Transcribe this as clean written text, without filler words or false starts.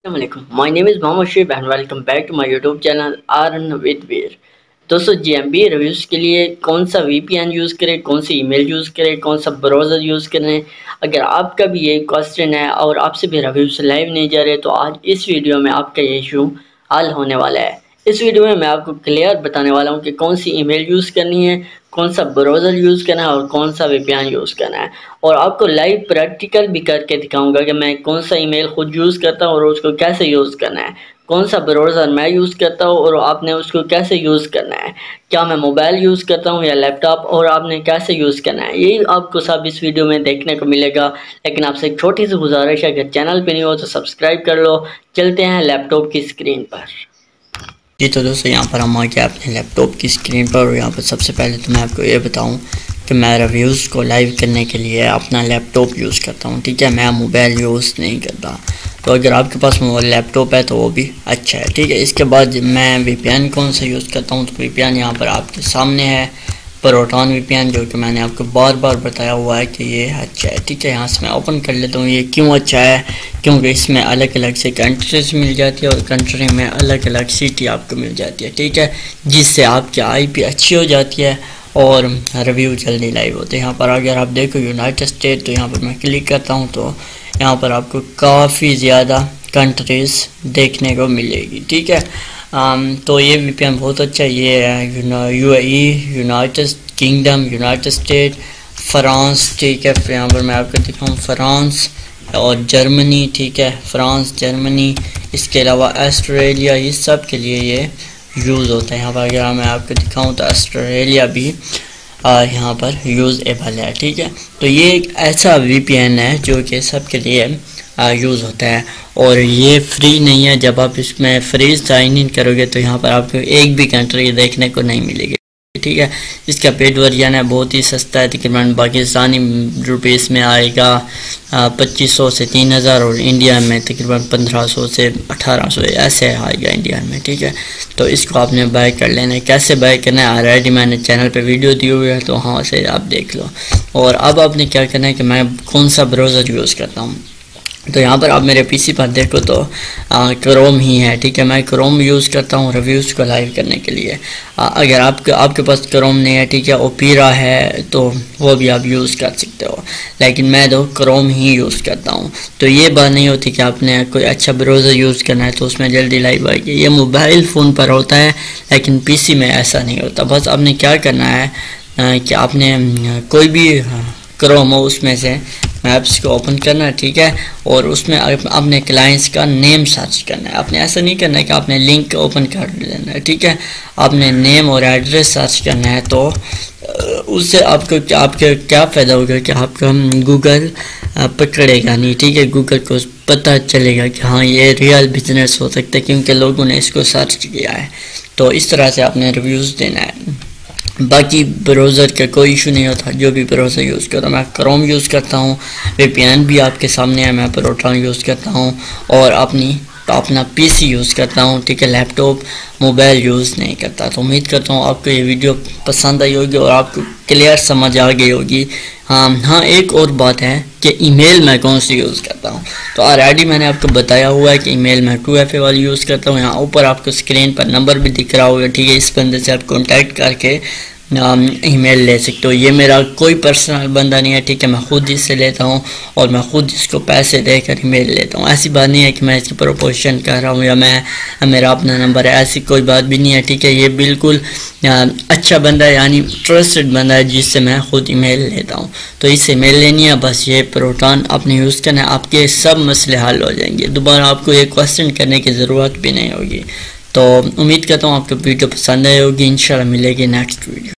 My name is Mohammed Shoaib and welcome back to my YouTube channel earn with Veer. दोस्तों, GMB reviews के लिए कौन सा वीपीएन यूज़ करें, कौन सी ईमेल यूज़ करें, कौन सा ब्राउज़र यूज़ करें, अगर आपका भी ये क्वेश्चन है और आपसे भी रिव्यूज़ लाइव नहीं जा रहे तो आज इस वीडियो में आपका ये इशू हल होने वाला है। इस वीडियो में मैं आपको क्लियर बताने वाला हूँ कि कौन सी ईमेल यूज़ करनी है, कौन सा ब्राउज़र यूज़ करना है और कौन सा वीपीएन यूज़ करना है, और आपको लाइव प्रैक्टिकल भी करके दिखाऊंगा कि मैं कौन सा ईमेल खुद यूज़ करता हूँ और उसको कैसे यूज़ करना है, कौन सा ब्राउज़र मैं यूज़ करता हूँ और आपने उसको कैसे यूज़ करना है, क्या मैं मोबाइल यूज़ करता हूँ या लैपटॉप और आपने कैसे यूज़ करना है, यही आपको सब इस वीडियो में देखने को मिलेगा। लेकिन आपसे एक छोटी सी गुजारिश है, अगर चैनल पे नहीं हो तो सब्सक्राइब कर लो। चलते हैं लैपटॉप की स्क्रीन पर। जी तो दोस्तों, यहाँ पर हम आ गए अपने लैपटॉप की स्क्रीन पर और यहाँ पर सबसे पहले तो मैं आपको ये बताऊँ कि मैं रिव्यूज़ को लाइव करने के लिए अपना लैपटॉप यूज़ करता हूँ। ठीक है, मैं मोबाइल यूज़ नहीं करता। तो अगर आपके पास मोबाइल लैपटॉप है तो वो भी अच्छा है। ठीक है, इसके बाद मैं वीपीएन कौन सा यूज़ करता हूँ, तो वीपीएन यहाँ पर आपके सामने है, प्रोटॉन वीपीएन, जो कि मैंने आपको बार बार बताया हुआ है कि ये अच्छा है। ठीक है, यहाँ से मैं ओपन कर लेता हूँ। ये क्यों अच्छा है, क्योंकि इसमें अलग अलग से कंट्रीज मिल जाती है और कंट्री में अलग अलग सिटी आपको मिल जाती है। ठीक है, जिससे आपकी आईपी अच्छी हो जाती है और रिव्यू जल्दी लाइव होते हैं। यहाँ पर अगर आप देखो यूनाइटेड स्टेट, तो यहाँ पर मैं क्लिक करता हूँ तो यहाँ पर आपको काफ़ी ज़्यादा कंट्रीज़ देखने को मिलेगी। ठीक है, तो ये वीपीएन बहुत अच्छा है। ये UAE, United kingdom, United state, France. ठीक है, यहाँ पर मैं आपको दिखाऊँ फ्रांस और जर्मनी। ठीक है, फ्रांस, जर्मनी, इसके अलावा ऑस्ट्रेलिया, इस सब के लिए ये यूज़ होता है। यहाँ पर अगर मैं आपको दिखाऊँ तो ऑस्ट्रेलिया भी यहाँ पर यूज़ेबल है। ठीक है, तो ये एक ऐसा वीपीएन है जो कि सब के लिए यूज़ होता है और ये फ्री नहीं है। जब आप इसमें फ्री साइन इन करोगे तो यहाँ पर आपको एक भी कंट्री देखने को नहीं मिलेगी। ठीक है, इसका पेड वर्जन है, बहुत ही सस्ता है, तकरीबन पाकिस्तानी रुपीस में आएगा 2500 से 3000 और इंडिया में तकरीबन 1500 से 1800 ऐसे आएगा इंडिया में। ठीक है, तो इसको आपने बाय कर लेना है। कैसे बाय करना है ऑलरेडी मैंने चैनल पे वीडियो दी हुई है, तो हाँ से आप देख लो। और अब आपने क्या करना है कि मैं कौन सा ब्राउज़र यूज़ करता हूँ, तो यहाँ पर आप मेरे पीसी पर देखो तो क्रोम ही है। ठीक है, मैं क्रोम यूज़ करता हूँ रिव्यूज़ को लाइव करने के लिए। अगर आपके पास क्रोम नहीं है, ठीक है, ओपेरा है, तो वो भी आप यूज़ कर सकते हो, लेकिन मैं तो क्रोम ही यूज़ करता हूँ। तो ये बात नहीं होती कि आपने कोई अच्छा ब्राउज़र यूज़ करना है तो उसमें जल्दी लाइव आएगी। ये मोबाइल फ़ोन पर होता है, लेकिन पीसी में ऐसा नहीं होता। बस आपने क्या करना है कि आपने कोई भी क्रोम हो उसमें से मैप्स को ओपन करना है। ठीक है, और उसमें अपने क्लाइंट्स का नेम सर्च करना है। आपने ऐसा नहीं करना है कि आपने लिंक ओपन कर लेना है। ठीक है, आपने नेम और एड्रेस सर्च करना है, तो उससे आपके क्या फ़ायदा होगा कि आपका गूगल पकड़ेगा नहीं। ठीक है, गूगल को पता चलेगा कि हाँ ये रियल बिजनेस हो सकता है क्योंकि लोगों ने इसको सर्च किया है। तो इस तरह से आपने रिव्यूज़ देना है। बाकी ब्राउज़र का कोई इशू नहीं होता, जो भी ब्राउज़र यूज़ करता हूँ। मैं क्रोम यूज़ करता हूँ, वीपीएन भी आपके सामने है, मैं प्रोटॉन यूज़ करता हूँ और अपना पीसी यूज़ करता हूँ। ठीक है, लैपटॉप मोबाइल यूज़ नहीं करता। तो उम्मीद करता हूँ आपको ये वीडियो पसंद आई होगी और आपको क्लियर समझ आ गई होगी। हाँ, एक और बात है कि ईमेल मैं कौन सी यूज़ करता हूँ, तो ऑलरेडी मैंने आपको बताया हुआ है कि ईमेल मैं 2FA वाली यूज़ करता हूँ। यहाँ ऊपर आपको स्क्रीन पर नंबर भी दिख रहा होगा। ठीक है, इस बंदे से आप कॉन्टैक्ट करके ईमेल ले सकते हो। ये मेरा कोई पर्सनल बंदा नहीं है। ठीक है, मैं खुद इससे लेता हूँ और मैं खुद इसको पैसे देकर ईमेल लेता हूँ। ऐसी बात नहीं है कि मैं इसकी प्रपोजिशन कर रहा हूँ या मेरा अपना नंबर है, ऐसी कोई बात भी नहीं है। ठीक है, ये बिल्कुल अच्छा बंदा है, यानी ट्रस्टेड बंदा है जिससे मैं खुद ईमेल लेता हूँ। तो इससे ईमेल लेनी है, बस ये प्रोटॉन आपने यूज़ करना है, आपके सब मसले हल हो जाएंगे। दोबारा आपको ये क्वेश्चन करने की ज़रूरत भी नहीं होगी। तो उम्मीद करता हूँ आपको वीडियो पसंद आई होगी। इंशाल्लाह मिलेगी नेक्स्ट वीडियो।